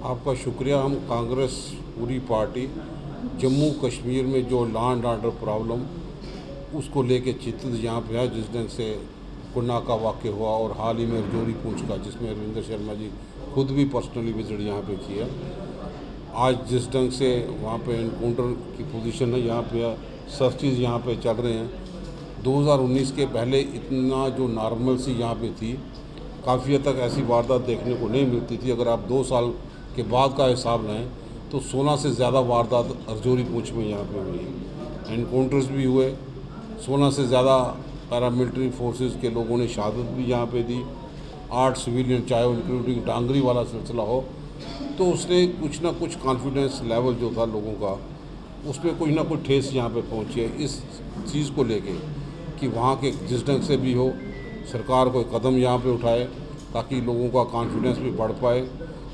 आपका शुक्रिया। हम कांग्रेस पूरी पार्टी जम्मू कश्मीर में जो लॉ एंड ऑर्डर प्रॉब्लम उसको लेके चिंतित यहाँ पे है। जिस दिन से कुन्ना का वाक़या हुआ और हाल ही में रजौरी पूंछ का, जिसमें रविंद्र शर्मा जी खुद भी पर्सनली विजिट यहाँ पे किया। आज जिस ढंग से वहाँ पे इनकाउंटर की पोजीशन है, यहाँ पे सर्चेज यहाँ पे चल रहे हैं। 2019 के पहले इतना जो नॉर्मल सी यहाँ पे थी, काफ़ी हद तक ऐसी वारदात देखने को नहीं मिलती थी। अगर आप 2 साल के बाद का हिसाब लें तो 16 से ज़्यादा वारदात रजौरी पूंछ में यहाँ पे हुई। एनकाउंटर्स भी हुए, 16 से ज़्यादा पैरामिलिट्री फोर्सेस के लोगों ने शहादत भी यहाँ पे दी। 8 सिविलियन, चाहे इंक्लूडिंग डांगरी वाला सिलसिला हो, तो उसने कुछ ना कुछ कॉन्फिडेंस लेवल जो था लोगों का, उसमें कुछ ना कुछ ठेस यहाँ पे पहुँची है। इस चीज़ को लेके कि वहाँ के जिस ढंग से भी हो, सरकार कोई कदम यहाँ पे उठाए ताकि लोगों का कॉन्फिडेंस भी बढ़ पाए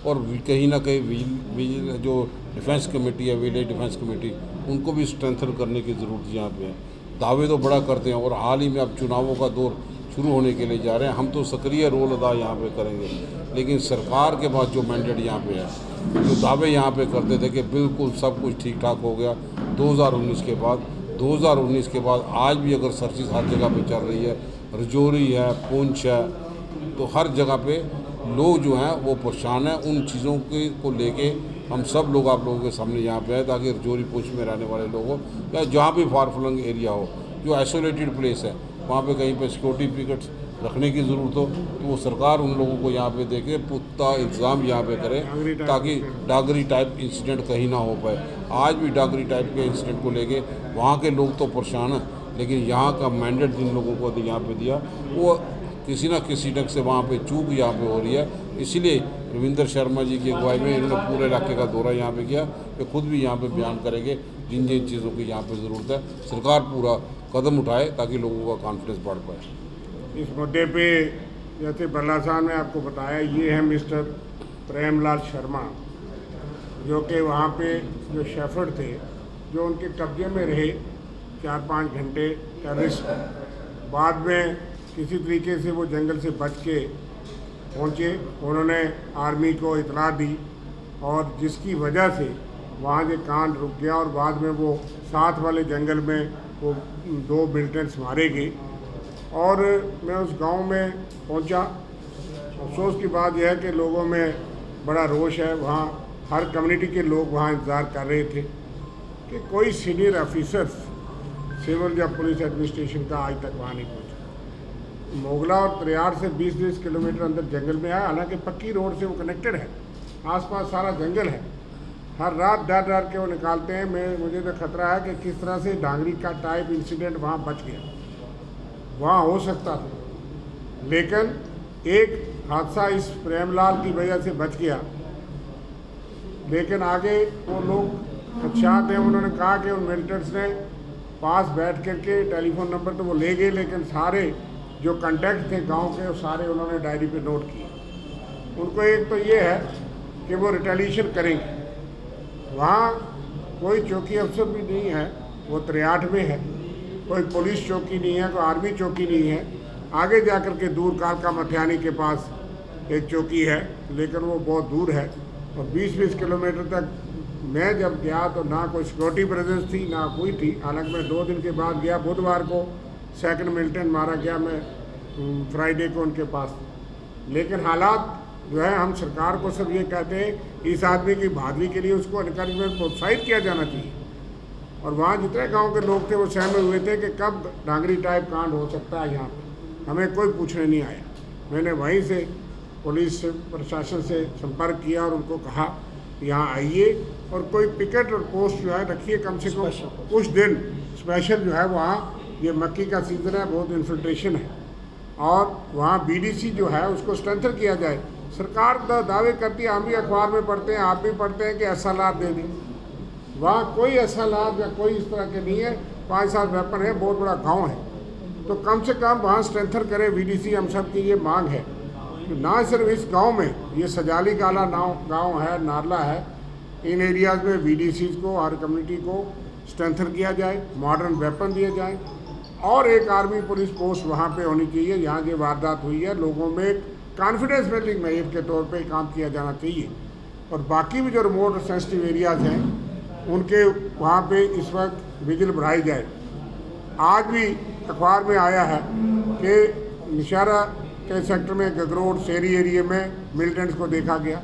और कहीं ना कहीं जो डिफेंस कमेटी है, विलेज डिफेंस कमेटी, उनको भी स्ट्रेंथन करने की ज़रूरत यहाँ पे है। दावे तो बड़ा करते हैं और हाल ही में अब चुनावों का दौर शुरू होने के लिए जा रहे हैं। हम तो सक्रिय रोल अदा यहाँ पे करेंगे, लेकिन सरकार के पास जो मैंडेट यहाँ पे है, जो दावे यहाँ पे करते थे कि बिल्कुल सब कुछ ठीक ठाक हो गया 2019 के बाद आज भी अगर सर्चिस हर जगह पे चल रही है, रजौरी है, पूंछ है, तो हर जगह पे लोग जो हैं वो परेशान हैं। उन चीज़ों के को लेके हम सब लोग आप लोगों के सामने यहाँ पे आए ताकि रजौरी पूंछ में रहने वाले लोगों या जहाँ भी फार फ्लंग एरिया हो, जो आइसोलेटेड प्लेस है, वहाँ पे कहीं पे सिक्योरिटी पिकेट्स रखने की ज़रूरत हो तो वो सरकार उन लोगों को यहाँ पे देके पुख्ता इंतज़ाम यहाँ पे करे ताकि डागरी टाइप इंसिडेंट कहीं ना हो पाए। आज भी डागरी टाइप के इंसिडेंट को लेके वहाँ के लोग तो परेशान हैं, लेकिन यहाँ का मैंडेट जिन लोगों को यहाँ पे दिया वो किसी न किसी ढंग से वहाँ पे चूक यहाँ पे हो रही है। इसीलिए रविंद्र शर्मा जी की अगुवाई में इन्होंने पूरे इलाके का दौरा यहाँ पे किया कि खुद भी यहाँ पे बयान करेंगे जिन जिन चीज़ों की यहाँ पे ज़रूरत है, सरकार पूरा कदम उठाए ताकि लोगों का कॉन्फिडेंस बढ़ पाए। इस मुद्दे पे जैसे बल्ला साहब ने आपको बताया, ये है मिस्टर प्रेमलाल शर्मा, जो कि वहाँ पे जो शेफर्ड थे, जो उनके कब्जे में रहे 4-5 घंटे टेररिस्ट। बाद में किसी तरीके से वो जंगल से बच के पहुँचे, उन्होंने आर्मी को इतला दी और जिसकी वजह से वहाँ से कांड रुक गया और बाद में वो साथ वाले जंगल में वो 2 मिलिटेंट्स मारे गए। और मैं उस गांव में पहुंचा। अफसोस की बात यह है कि लोगों में बड़ा रोष है। वहाँ हर कम्युनिटी के लोग वहाँ इंतज़ार कर रहे थे कि कोई सीनियर ऑफिसर्स सिविल या पुलिस एडमिनिस्ट्रेशन का आज तक वहाँ नहीं पहुँचा। मोगला और त्रियार से 20-20 किलोमीटर अंदर जंगल में है, हालांकि पक्की रोड से वो कनेक्टेड है, आसपास सारा जंगल है। हर रात डर डर के वो निकालते हैं। मुझे तो खतरा है कि किस तरह से डांगरी का टाइप इंसिडेंट वहाँ बच गया, वहाँ हो सकता था, लेकिन एक हादसा इस प्रेमलाल की वजह से बच गया। लेकिन आगे वो लोग खदशात हैं। उन्होंने कहा कि उन मिलिटेंट्स ने पास बैठ करके टेलीफोन नंबर तो वो ले गए, लेकिन सारे जो कॉन्टैक्ट थे गांव के वो सारे उन्होंने डायरी पे नोट किए। उनको एक तो ये है कि वो रिटेलिएशन करेंगे। वहाँ कोई चौकी अफसर भी नहीं है, वो 63 में है, कोई पुलिस चौकी नहीं है, कोई आर्मी चौकी नहीं है। आगे जाकर के दूर कालका मथियानी के पास एक चौकी है, लेकिन वो बहुत दूर है और 20-20 किलोमीटर तक मैं जब गया तो ना कोई सिक्योरिटी प्रेजेंस थी, ना कोई थी। हालांकि मैं 2 दिन के बाद गया, बुधवार को 2nd मिलिटेंट मारा गया, मैं फ्राइडे को उनके पास। लेकिन हालात जो है, हम सरकार को सब ये कहते हैं इस आदमी की बहादुरी के लिए उसको एनकरेजमेंट प्रोत्साहित किया जाना चाहिए। और वहाँ जितने गांव के लोग थे वो सहमे हुए थे कि कब डांगरी टाइप कांड हो सकता है यहाँ पे। हमें कोई पूछने नहीं आया। मैंने वहीं से पुलिस प्रशासन से संपर्क किया और उनको कहा यहाँ आइए और कोई पिकेट और पोस्ट जो है रखिए, कम से कम कुछ दिन स्पेशल जो है वहाँ, ये मक्की का सीज़न है, बहुत इन्फिल्ट्रेशन है, और वहाँ BDC जो है उसको स्ट्रेंथन किया जाए। सरकार दावे करती है, हम भी अखबार में पढ़ते हैं, आप भी पढ़ते हैं कि SLR दे दी। वहाँ कोई SLR या कोई इस तरह के नहीं है। 5-7 वेपन है, बहुत बड़ा गांव है, तो कम से कम वहाँ स्ट्रेंथन करे BDC। हम सब की ये मांग है कि ना सिर्फ इस गांव में, ये सजाली काला गांव है, नारला है, इन एरियाज़ में BDCs को, हर कम्युनिटी को स्ट्रेंथन किया जाए, मॉडर्न वेपन दिए जाए और एक आर्मी पुलिस पोस्ट वहाँ पे होनी चाहिए। यहाँ जो वारदात हुई है, लोगों में कॉन्फिडेंस बिल्डिंग में के तौर पे काम किया जाना चाहिए। और बाकी भी जो रिमोट सेंसिटिव एरियाज़ हैं उनके वहाँ पे इस वक्त विजिल बढ़ाई जाए। आज भी अखबार में आया है कि निशारा के सेक्टर में गगरोट शेरी एरिया में मिलिटेंट्स को देखा गया,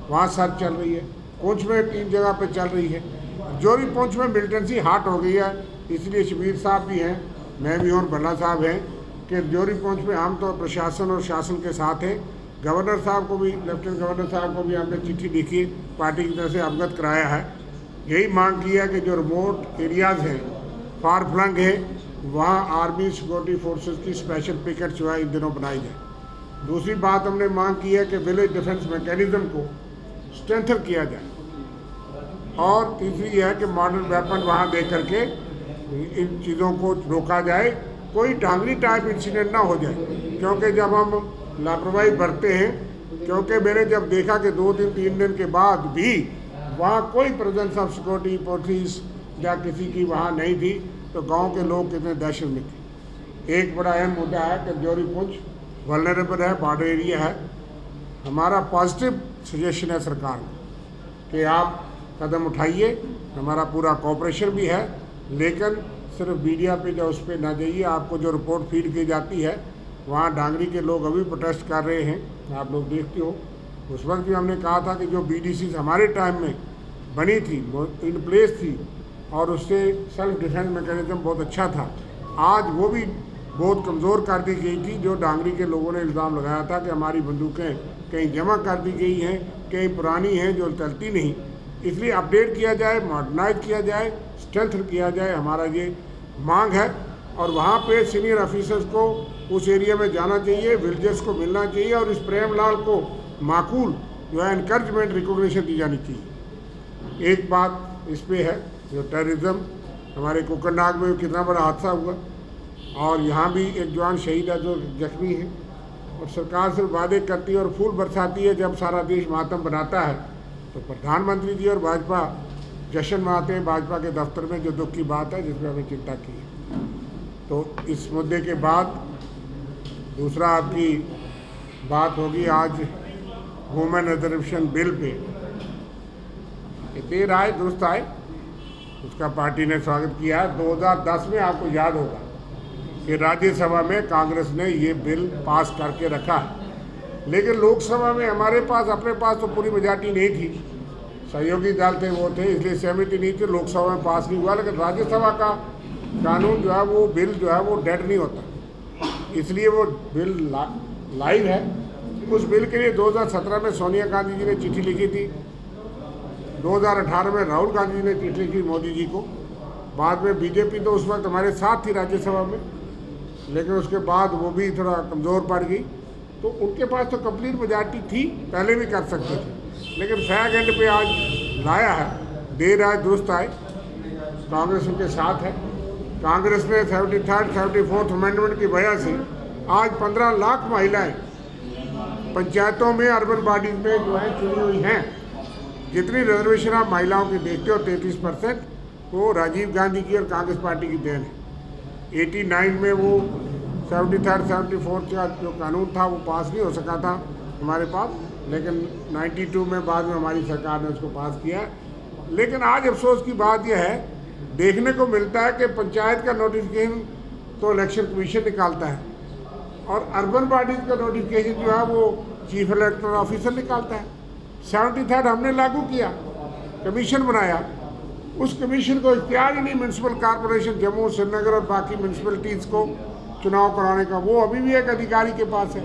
वहाँ सर्च चल रही है। पुंछ में 3 जगह पे चल रही है। जो भी पुंछ में मिलिटेंसी हाट हो गई है, इसलिए शबीर साहब भी हैं, मैं भी और भल्ला साहब हैं कि जोरी पुंछ में हम तो प्रशासन और शासन के साथ हैं। गवर्नर साहब को भी, लेफ्टिनेंट गवर्नर साहब को भी हमने चिट्ठी लिखी, पार्टी की तरफ से अवगत कराया है। यही मांग की है कि जो रिमोट एरियाज़ हैं, फार फ्लंग है, वहाँ आर्मी सिक्योरिटी फोर्सेस की स्पेशल पिकेट जो है इन दिनों बनाई जाए। दूसरी बात हमने मांग की है कि विलेज डिफेंस मैकेनिज्म को स्ट्रेंथन किया जाए। और तीसरी है कि मॉडर्न वेपन वहाँ दे करके इन चीज़ों को रोका जाए, कोई डांगरी टाइप इंसिडेंट ना हो जाए। क्योंकि जब हम लापरवाही बरतते हैं, क्योंकि मैंने जब देखा कि 2 दिन 3 दिन के बाद भी वहाँ कोई प्रेजेंस ऑफ सिक्योरिटी फोर्सेस या किसी की वहाँ नहीं थी, तो गांव के लोग कितने दहशत में थे। एक बड़ा अहम मुद्दा है कि जोरी पुंछ वल्नरेबल है, बॉर्डर एरिया है। हमारा पॉजिटिव सजेशन है सरकार को कि आप कदम उठाइए, हमारा पूरा कोऑपरेशन भी है, लेकिन सिर्फ मीडिया पे जो उस पर ना जाइए। आपको जो रिपोर्ट फीड की जाती है, वहाँ डांगरी के लोग अभी प्रोटेस्ट कर रहे हैं, आप लोग देखते हो। उस वक्त भी हमने कहा था कि जो BDCs हमारे टाइम में बनी थी, इन प्लेस थी, और उससे सेल्फ डिफेंस मैकेनिज्म बहुत अच्छा था। आज वो भी बहुत कमज़ोर कर दी गई थी। जो डांगरी के लोगों ने इल्ज़ाम लगाया था कि हमारी बंदूकें कहीं जमा कर दी गई हैं, कहीं पुरानी हैं जो चलती नहीं, इसलिए अपडेट किया जाए, मॉडर्नाइज किया जाए, स्ट्रेंथ किया जाए, हमारा ये मांग है। और वहाँ पे सीनियर ऑफिसर्स को उस एरिया में जाना चाहिए, विलेजर्स को मिलना चाहिए, और इस प्रेमलाल को माकूल जो है इनकरेजमेंट रिकॉग्निशन दी जानी चाहिए। एक बात इस पे है, जो टेररिज्म हमारे कोकरनाग में कितना बड़ा हादसा हुआ, और यहाँ भी एक जवान शहीद है जो जख्मी है, और सरकार सिर्फ वादे करती है और फूल बरसाती है। जब सारा देश मातम बनाता है तो प्रधानमंत्री जी और भाजपा जश्न मनाते हैं भाजपा के दफ्तर में, जो दुख की बात है, जिसमें हमें चिंता की है। तो इस मुद्दे के बाद दूसरा आपकी बात होगी आज वुमेन रिजर्वेशन बिल पे। देर आए दुरुस्त आए, उसका पार्टी ने स्वागत किया। 2010 में आपको याद होगा कि राज्यसभा में कांग्रेस ने ये बिल पास करके रखा है, लेकिन लोकसभा में हमारे पास अपने पास तो पूरी मेजॉरिटी नहीं थी, सहयोगी दल थे वो थे, इसलिए सहमति नहीं थी, लोकसभा में पास नहीं हुआ। लेकिन राज्यसभा का कानून जो है, वो बिल जो है वो डेड नहीं होता, इसलिए वो बिल लाइव है। उस बिल के लिए 2017 में सोनिया गांधी जी ने चिट्ठी लिखी थी, 2018 में राहुल गांधी जी ने चिट्ठी लिखी मोदी जी को। बाद में बीजेपी तो उस वक्त हमारे साथ थी राज्यसभा में, लेकिन उसके बाद वो भी थोड़ा कमज़ोर पड़ गई। तो उनके पास तो कंप्लीट मेजॉरिटी थी, पहले भी कर सकते थे, लेकिन फैग एंड पे आज लाया है। देर आए दुरुस्त आए, कांग्रेस उनके साथ है। कांग्रेस ने 73rd 74th अमेंडमेंट की वजह से आज 15 लाख महिलाएं पंचायतों में, अर्बन बॉडीज में जो है चुनी हुई हैं। जितनी रिजर्वेशन आप महिलाओं की देखते हो 33%, वो राजीव गांधी की और कांग्रेस पार्टी की देन है। 89 में वो 73rd 74th का जो कानून था वो पास नहीं हो सका था हमारे पास, लेकिन 92 में बाद में हमारी सरकार ने उसको पास किया। लेकिन आज अफसोस की बात यह है, देखने को मिलता है कि पंचायत का नोटिफिकेशन तो इलेक्शन कमीशन निकालता है, और अर्बन बॉडीज का नोटिफिकेशन जो है वो चीफ इलेक्टोरल ऑफिसर निकालता है। 73rd हमने लागू किया, कमीशन बनाया, उस कमीशन को इख्तियार ही नहीं म्यूनसिपल कॉरपोरेशन जम्मू, श्रीनगर और बाकी म्यूनसिपलिटीज़ को चुनाव कराने का, वो अभी भी एक अधिकारी के पास है।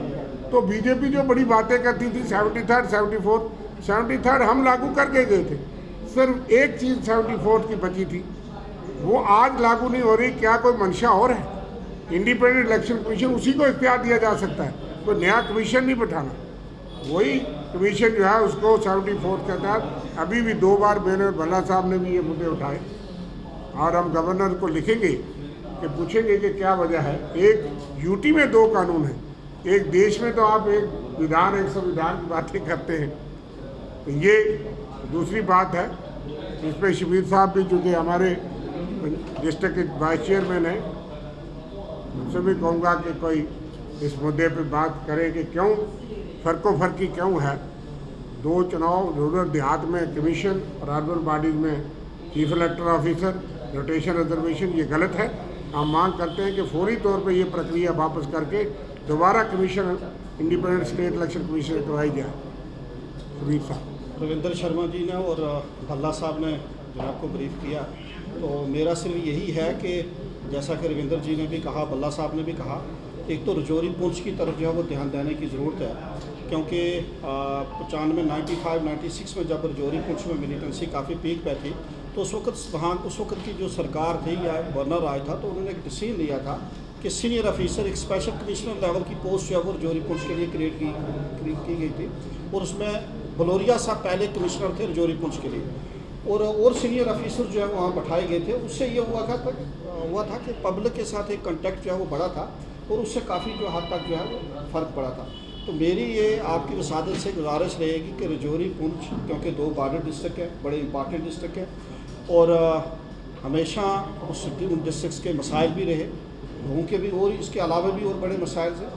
तो बीजेपी जो बड़ी बातें करती थी 73rd 74th, 73rd हम लागू करके गए थे, सिर्फ एक चीज़ 74th की बची थी, वो आज लागू नहीं हो रही। क्या कोई मंशा और है? इंडिपेंडेंट इलेक्शन कमीशन, उसी को इख्तियार दिया जा सकता है, कोई नया कमीशन नहीं बैठाना। वही कमीशन जो है उसको 74th के तहत अभी भी 2 बार मैंने और भल्ला साहब ने भी ये मुद्दे उठाए, और हम गवर्नर को लिखेंगे कि पूछेंगे कि क्या वजह है। एक यूटी में 2 कानून हैं, एक देश में तो आप एक विधान, एक संविधान की बातें करते हैं। तो ये दूसरी बात है, इस पर शबीर साहब भी चूँकि हमारे डिस्ट्रिक्ट के वाइस चेयरमैन है, उनसे भी कहूँगा कि कोई इस मुद्दे पर बात करें कि क्यों फ़र्को फ़र्की क्यों है। 2 चुनाव रूरल देहात में कमीशन और अर्बन बॉडीज़ में chief electoral officer rotation reservation, ये गलत है। हम मांग करते हैं कि फौरी तौर पे ये प्रक्रिया वापस करके दोबारा commission independent state election commission करवाई जाए। सुबीर साहब। रविंदर शर्मा जी ने और भल्ला साहब ने जनाब को ब्रीफ किया, तो मेरा सिर्फ यही है कि जैसा कि रविंदर जी ने भी कहा, भल्ला साहब ने भी कहा, एक तो रजौरी पुंछ की तरफ जो है वो ध्यान देने की ज़रूरत है, क्योंकि 95, 95, 96 में जब रजौरी पुंछ में मिलिटेंसी काफ़ी पीक पे थी, तो उस वक्त की जो सरकार थी या गवर्नर आया था, तो उन्होंने एक डिसीजन लिया था कि सीनियर ऑफिसर एक स्पेशल कमिश्नर लेवल की पोस्ट जो है वो रजौरी पुंछ के लिए क्रिएट की गई थी, और उसमें बलोरिया साहब पहले कमिश्नर थे रजौरी पुंछ के लिए, और सीनियर ऑफिसर जो है वहाँ बैठाए गए थे। उससे ये हुआ था कि पब्लिक के साथ एक कॉन्टैक्ट जो है वो बढ़ा था, और उससे काफ़ी जो हद तक जो है वो फ़र्क पड़ा था। तो मेरी ये आपकी वसादत से गुजारिश रहेगी कि रजौरी पुंछ, क्योंकि 2 बॉर्डर डिस्ट्रिक्ट है, बड़े इंपॉर्टेंट डिस्ट्रिक्ट है, और हमेशा उन डिस्ट्रिक्ट के मसाइल भी रहे, लोगों के भी, और इसके अलावा भी और बड़े मसाइल हैं,